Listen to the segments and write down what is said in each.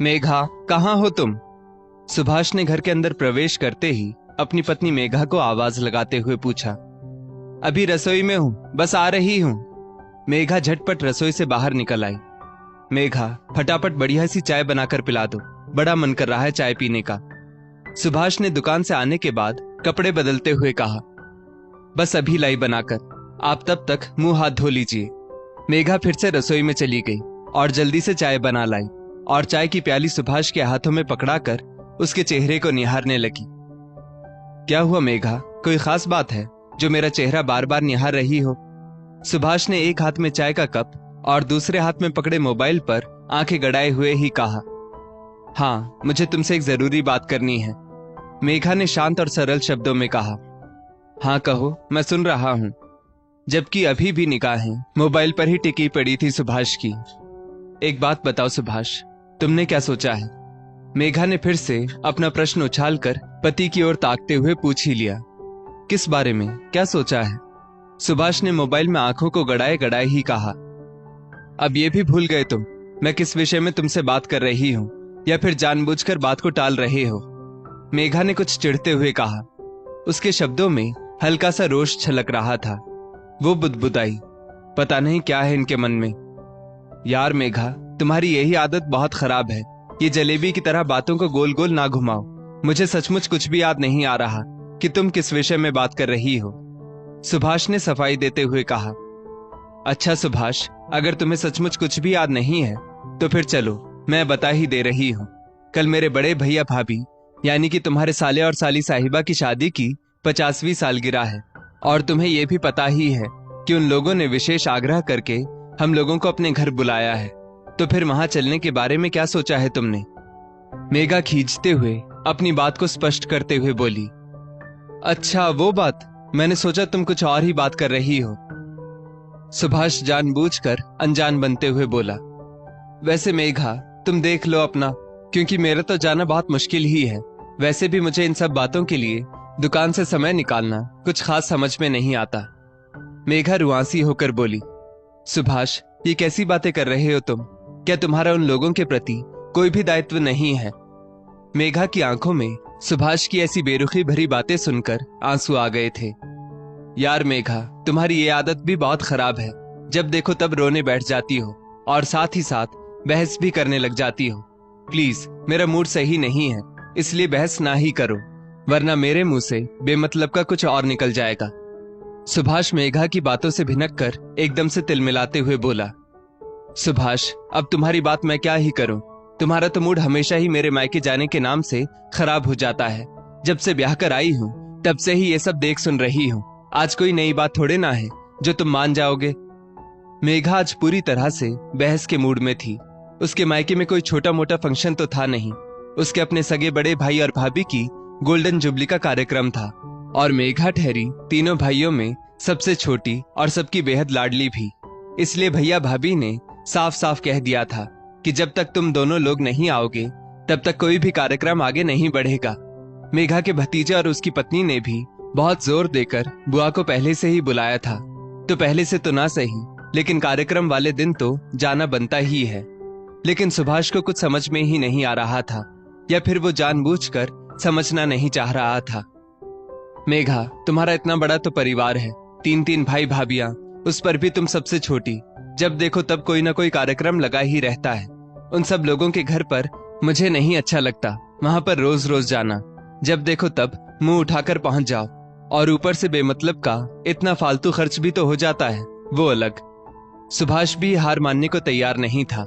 मेघा, कहाँ हो तुम? सुभाष ने घर के अंदर प्रवेश करते ही अपनी पत्नी मेघा को आवाज लगाते हुए पूछा। अभी रसोई में हूं, बस आ रही हूं। मेघा झटपट रसोई से बाहर निकल आई। मेघा, फटाफट बढ़िया सी चाय बनाकर पिला दो, बड़ा मन कर रहा है चाय पीने का। सुभाष ने दुकान से आने के बाद कपड़े बदलते हुए कहा। बस अभी लाई बनाकर, आप तब तक मुंह हाथ धो लीजिए। मेघा फिर से रसोई में चली गई और जल्दी से चाय बना लाई और चाय की प्याली सुभाष के हाथों में पकड़ाकर उसके चेहरे को निहारने लगी। क्या हुआ मेघा, कोई खास बात है जो मेरा चेहरा बार बार निहार रही हो? सुभाष ने एक हाथ में चाय का कप और दूसरे हाथ में पकड़े मोबाइल पर आंखें गड़ाए हुए ही कहा। हाँ, मुझे तुमसे एक जरूरी बात करनी है। मेघा ने शांत और सरल शब्दों में कहा। हाँ कहो, मैं सुन रहा हूं। जबकि अभी भी निगाहें मोबाइल पर ही टिकी पड़ी थी सुभाष की। एक बात बताओ सुभाष, तुमने क्या सोचा है? मेघा ने फिर से अपना प्रश्न उछालकर पति की ओर ताकते हुए पूछ ही लिया। किस बारे में, क्या सोचा है? सुभाष ने मोबाइल में आंखों को गड़ाए गड़ाए ही कहा। अब ये भी भूल गए तुम मैं किस विषय में तुमसे बात कर रही हूं, या फिर जानबूझकर बात को टाल रहे हो? मेघा ने कुछ चिढ़ते हुए कहा। उसके शब्दों में हल्का सा रोष छलक रहा था। वो बुदबुदाई, पता नहीं क्या है इनके मन में। यार मेघा, तुम्हारी यही आदत बहुत खराब है। ये जलेबी की तरह बातों को गोल गोल ना घुमाओ। मुझे सचमुच कुछ भी याद नहीं आ रहा कि तुम किस विषय में बात कर रही हो। सुभाष ने सफाई देते हुए कहा। अच्छा सुभाष, अगर तुम्हें सचमुच कुछ भी याद नहीं है तो फिर चलो मैं बता ही दे रही हूँ। कल मेरे बड़े भैया भाभी यानी कि तुम्हारे साले और साली साहिबा की शादी की 50वीं सालगिरह है, और तुम्हें यह भी पता ही है कि उन लोगों ने विशेष आग्रह करके हम लोगों को अपने घर बुलाया है। तो फिर वहां चलने के बारे में क्या सोचा है तुमने? मेघा खींचते हुए अपनी बात को स्पष्ट करते हुए बोली। अच्छा वो बात, मैंने सोचा तुम कुछ और ही बात कर रही हो। सुभाष जानबूझकर अनजान बनते हुए बोला। वैसे मेघा, तुम देख लो अपना, क्योंकि मेरा तो जाना बहुत मुश्किल ही है। वैसे भी मुझे इन सब बातों के लिए दुकान से समय निकालना कुछ खास समझ में नहीं आता। मेघा रुआंसी होकर बोली। सुभाष, ये कैसी बातें कर रहे हो तुम? क्या तुम्हारा उन लोगों के प्रति कोई भी दायित्व नहीं है? मेघा की आंखों में सुभाष की ऐसी बेरुखी भरी बातें सुनकर आंसू आ गए थे। यार मेघा, तुम्हारी ये आदत भी बहुत खराब है। जब देखो तब रोने बैठ जाती हो और साथ ही साथ बहस भी करने लग जाती हो। प्लीज, मेरा मूड सही नहीं है, इसलिए बहस ना ही करो, वरना मेरे मुंह से बेमतलब का कुछ और निकल जाएगा। सुभाष मेघा की बातों से भिनक कर एकदम से तिलमिलाते हुए बोला। सुभाष, अब तुम्हारी बात मैं क्या ही करूं? तुम्हारा तो मूड हमेशा ही मेरे मायके जाने के नाम से खराब हो जाता है। जब से ब्याह कर आई हूं तब से ही ये सब देख सुन रही हूं। आज कोई नई बात थोड़े ना है जो तुम मान जाओगे। मेघा आज पूरी तरह से बहस के मूड में थी। उसके मायके में कोई छोटा मोटा फंक्शन तो था नहीं। उसके अपने सगे बड़े भाई और भाभी की गोल्डन जुबली का कार्यक्रम था, और मेघा ठहरी तीनों भाइयों में सबसे छोटी और सबकी बेहद लाडली भी। इसलिए भैया भाभी ने साफ साफ कह दिया था कि जब तक तुम दोनों लोग नहीं आओगे तब तक कोई भी कार्यक्रम आगे नहीं बढ़ेगा। मेघा के भतीजे और उसकी पत्नी ने भी बहुत जोर देकर बुआ को पहले से ही बुलाया था। तो पहले से तो ना सही, लेकिन कार्यक्रम वाले दिन तो जाना बनता ही है। लेकिन सुभाष को कुछ समझ में ही नहीं आ रहा था, या फिर वो जानबूझकर समझना नहीं चाह रहा था। मेघा, तुम्हारा इतना बड़ा तो परिवार है, 3 भाई भाभियां, उस पर भी तुम सबसे छोटी। जब देखो तब कोई ना कोई कार्यक्रम लगा ही रहता है। उन सब लोगों के घर पर मुझे नहीं अच्छा लगता वहां पर रोज रोज जाना। जब देखो तब मुंह उठाकर पहुंच जाओ, और ऊपर से बेमतलब का इतना फालतू खर्च भी तो हो जाता है, वो अलग। सुभाष भी हार मानने को तैयार नहीं था।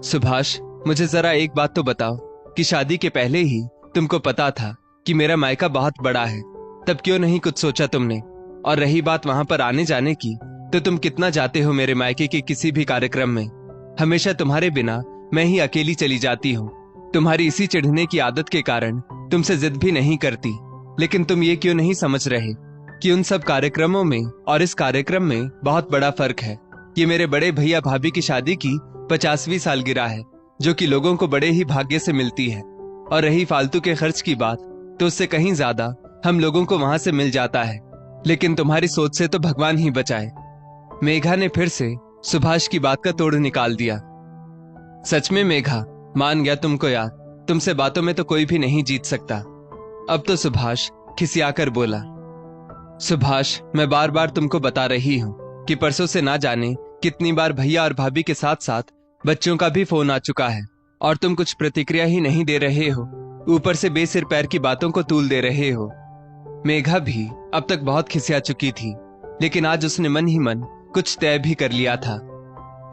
सुभाष, मुझे जरा एक बात तो बताओ कि शादी के पहले ही तुमको पता था कि मेरा मायका बहुत बड़ा है, तब क्यों नहीं कुछ सोचा तुमने? और रही बात वहां पर आने जाने की, तो तुम कितना जाते हो मेरे मायके के किसी भी कार्यक्रम में? हमेशा तुम्हारे बिना मैं ही अकेली चली जाती हूँ। तुम्हारी इसी चिढ़ने की आदत के कारण तुमसे जिद भी नहीं करती। लेकिन तुम ये क्यों नहीं समझ रहे कि उन सब कार्यक्रमों में और इस कार्यक्रम में बहुत बड़ा फर्क है। ये मेरे बड़े भैया भाभी की शादी की 50वीं सालगिरह है, जो कि लोगों को बड़े ही भाग्य से मिलती है। और रही फालतू के खर्च की बात, तो उससे कहीं ज्यादा हम लोगों को वहां से मिल जाता है। लेकिन तुम्हारी सोच से तो भगवान ही बचाए। मेघा ने फिर से सुभाष की बात का तोड़ निकाल दिया। सच में मेघा, मान गया तुमको यार, तुमसे बातों में तो कोई भी नहीं जीत सकता। अब तो सुभाष खिसियाकर बोला। सुभाष, मैं बार बार तुमको बता रही हूँ कि परसों से ना जाने कितनी बार भैया और भाभी के साथ साथ बच्चों का भी फोन आ चुका है और तुम कुछ प्रतिक्रिया ही नहीं दे रहे हो, ऊपर से बेसिर पैर की बातों को तूल दे रहे हो। मेघा भी अब तक बहुत खिसिया चुकी थी, लेकिन आज उसने मन ही मन कुछ तय भी कर लिया था।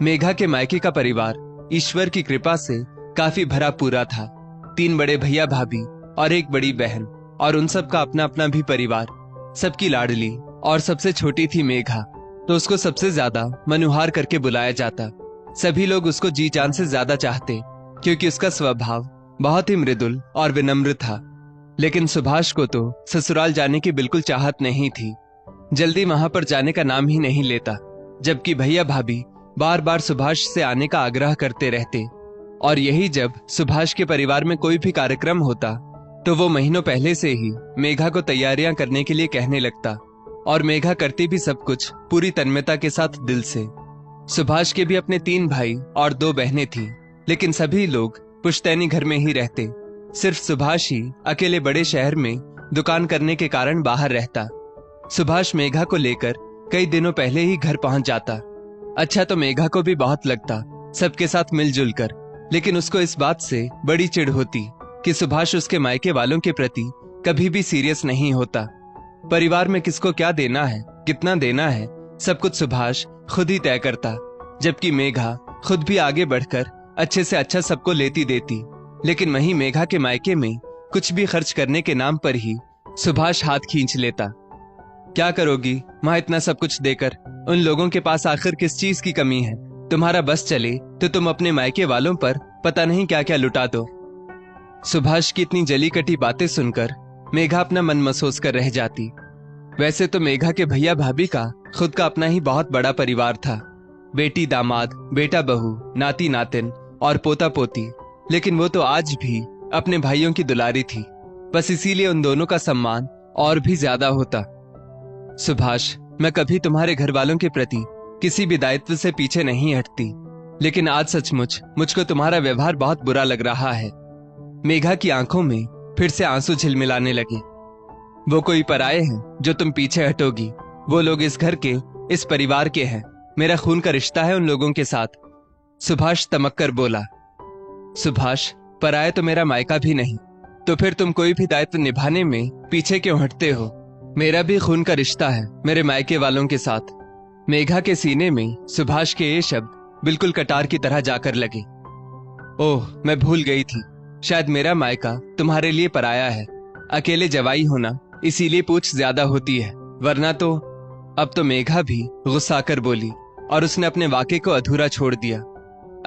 मेघा के मायके का परिवार ईश्वर की कृपा से काफी भरा पूरा था। 3 बड़े भैया भाभी और 1 बड़ी बहन, और उन सब का अपना अपना भी परिवार। सबकी लाडली और सबसे छोटी थी मेघा, तो उसको सबसे ज्यादा मनुहार करके बुलाया जाता। सभी लोग उसको जी जान से ज्यादा चाहते, क्योंकि उसका स्वभाव बहुत ही मृदुल और विनम्र था। लेकिन सुभाष को तो ससुराल जाने की बिल्कुल चाहत नहीं थी, जल्दी वहां पर जाने का नाम ही नहीं लेता, जबकि भैया भाभी बार बार सुभाष से आने का आग्रह करते रहते। और यही जब सुभाष के परिवार में कोई भी कार्यक्रम होता तो वो महीनों पहले से ही मेघा को तैयारियां करने के लिए कहने लगता, और मेघा करती भी सब कुछ पूरी तन्मयता के साथ दिल से। सुभाष के भी अपने 3 भाई और 2 बहनें थी, लेकिन सभी लोग पुश्तैनी घर में ही रहते। सिर्फ सुभाष ही अकेले बड़े शहर में दुकान करने के कारण बाहर रहता। सुभाष मेघा को लेकर कई दिनों पहले ही घर पहुंच जाता। अच्छा तो मेघा को भी बहुत लगता सबके साथ मिलजुल कर, लेकिन उसको इस बात से बड़ी चिढ़ होती कि सुभाष उसके मायके वालों के प्रति कभी भी सीरियस नहीं होता। परिवार में किसको क्या देना है, कितना देना है, सब कुछ सुभाष खुद ही तय करता, जबकि मेघा खुद भी आगे बढ़कर अच्छे से अच्छा सबको लेती देती। लेकिन वहीं मेघा के मायके में कुछ भी खर्च करने के नाम पर ही सुभाष हाथ खींच लेता। क्या करोगी वहां इतना सब कुछ देकर? उन लोगों के पास आखिर किस चीज की कमी है? तुम्हारा बस चले तो तुम अपने मायके वालों पर पता नहीं क्या क्या लुटा दो। सुभाष की इतनी जली कटी बातें सुनकर मेघा अपना मन महसूस कर रह जाती। वैसे तो मेघा के भैया भाभी का खुद का अपना ही बहुत बड़ा परिवार था, बेटी दामाद, बेटा बहू, नाती नातिन और पोता पोती। लेकिन वो तो आज भी अपने भाइयों की दुलारी थी, बस इसीलिए उन दोनों का सम्मान और भी ज्यादा होता। सुभाष, मैं कभी तुम्हारे घर वालों के प्रति किसी भी दायित्व से पीछे नहीं हटती, लेकिन आज सचमुच मुझको तुम्हारा व्यवहार बहुत बुरा लग रहा है। मेघा की आंखों में फिर से आंसू झिलमिलाने लगे। वो कोई पराये हैं जो तुम पीछे हटोगी? वो लोग इस घर के, इस परिवार के हैं। मेरा खून का रिश्ता है उन लोगों के साथ। सुभाष तमक कर बोला। सुभाष, पराये तो मेरा मायका भी नहीं, तो फिर तुम कोई भी दायित्व निभाने में पीछे क्यों हटते हो? मेरा भी खून का रिश्ता है मेरे मायके वालों के साथ। मेघा के सीने में सुभाष के ये शब्द बिल्कुल कटार की तरह जाकर लगे। ओह, मैं भूल गई थी, शायद मेरा मायका तुम्हारे लिए पराया है। अकेले जवाई होना इसीलिए पूछ ज्यादा होती है, वरना तो। अब तो मेघा भी गुस्सा कर बोली और उसने अपने वाक्य को अधूरा छोड़ दिया।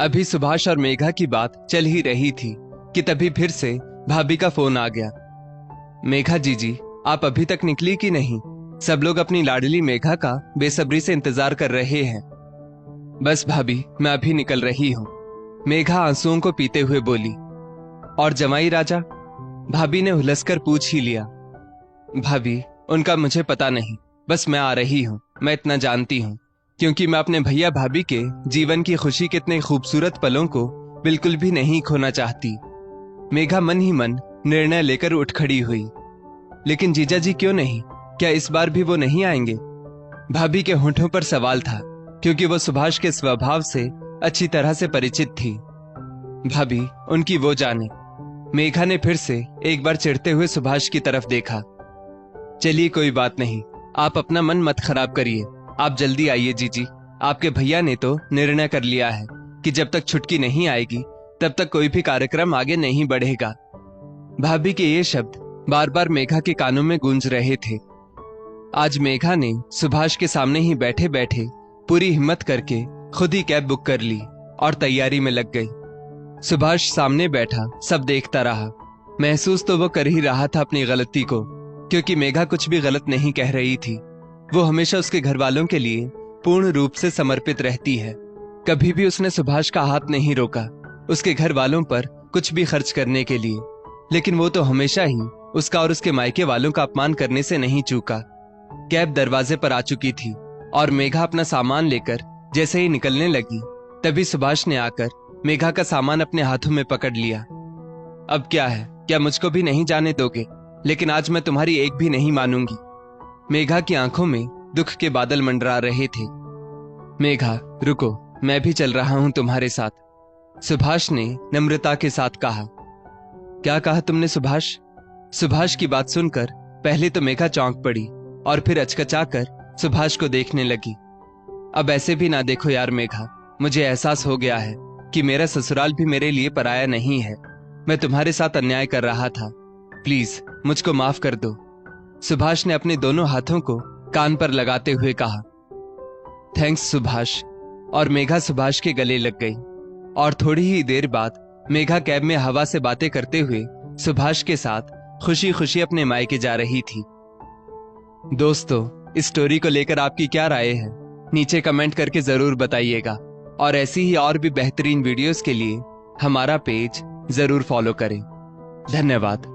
अभी सुभाष और मेघा की बात चल ही रही थी कि तभी फिर से भाभी का फोन आ गया। मेघा जीजी, आप अभी तक निकली कि नहीं? सब लोग अपनी लाडली मेघा का बेसब्री से इंतजार कर रहे हैं। बस भाभी, मैं अभी निकल रही हूँ, मेघा आंसुओं को पीते हुए बोली। और जमाई राजा? भाभी ने हुलसकर पूछ ही लिया। भाभी, उनका मुझे पता नहीं, बस मैं आ रही हूँ, मैं इतना जानती हूँ, क्योंकि मैं अपने भैया भाभी के जीवन की खुशी के इतने खूबसूरत पलों को बिल्कुल भी नहीं खोना चाहती। मेघा मन ही मन निर्णय लेकर उठ खड़ी हुई। लेकिन जीजा जी क्यों नहीं? क्या इस बार भी वो नहीं आएंगे? भाभी के होंठों पर सवाल था, क्योंकि वो सुभाष के स्वभाव से अच्छी तरह से परिचित थी। भाभी, उनकी वो जाने। मेघा ने फिर से एक बार चिढ़ते हुए सुभाष की तरफ देखा। चलिए कोई बात नहीं, आप अपना मन मत खराब करिए, आप जल्दी आइए जीजी। आपके भैया ने तो निर्णय कर लिया है कि जब तक छुटकी नहीं आएगी तब तक कोई भी कार्यक्रम आगे नहीं बढ़ेगा। भाभी के ये शब्द बार बार मेघा के कानों में गूंज रहे थे। आज मेघा ने सुभाष के सामने ही बैठे बैठे पूरी हिम्मत करके खुद ही कैब बुक कर ली और तैयारी में लग गई। सुभाष सामने बैठा सब देखता रहा। महसूस तो वो कर ही रहा था अपनी गलती को, क्योंकि मेघा कुछ भी गलत नहीं कह रही थी। वो हमेशा उसके घर वालों के लिए पूर्ण रूप से समर्पित रहती है। कभी भी उसने सुभाष का हाथ नहीं रोका उसके घर वालों पर कुछ भी खर्च करने के लिए, लेकिन वो तो हमेशा ही उसका और उसके मायके वालों का अपमान करने से नहीं चूका। कैब दरवाजे पर आ चुकी थी और मेघा अपना सामान लेकर जैसे ही निकलने लगी, तभी सुभाष ने आकर मेघा का सामान अपने हाथों में पकड़ लिया। अब क्या है, क्या मुझको भी नहीं जाने दोगे? लेकिन आज मैं तुम्हारी एक भी नहीं मानूंगी। मेघा की आंखों में दुख के बादल मंडरा रहे थे। मेघा रुको, मैं भी चल रहा हूं तुम्हारे साथ, सुभाष ने नम्रता के साथ कहा। क्या कहा तुमने सुभाष? सुभाष की बात सुनकर पहले तो मेघा चौंक पड़ी और फिर अचकचाकर सुभाष को देखने लगी। अब ऐसे भी ना देखो यार मेघा, मुझे एहसास हो गया है कि मेरा ससुराल भी मेरे लिए पराया नहीं है। मैं तुम्हारे साथ अन्याय कर रहा था, प्लीज मुझको माफ कर दो। सुभाष ने अपने दोनों हाथों को कान पर लगाते हुए कहा। थैंक्स सुभाष। और मेघा सुभाष के गले लग गई और थोड़ी ही देर बाद मेघा कैब में हवा से बातें करते हुए सुभाष के साथ खुशी खुशी अपने मायके जा रही थी। दोस्तों, इस स्टोरी को लेकर आपकी क्या राय है? नीचे कमेंट करके जरूर बताइएगा और ऐसी ही और भी बेहतरीन वीडियोस के लिए हमारा पेज जरूर फॉलो करें। धन्यवाद।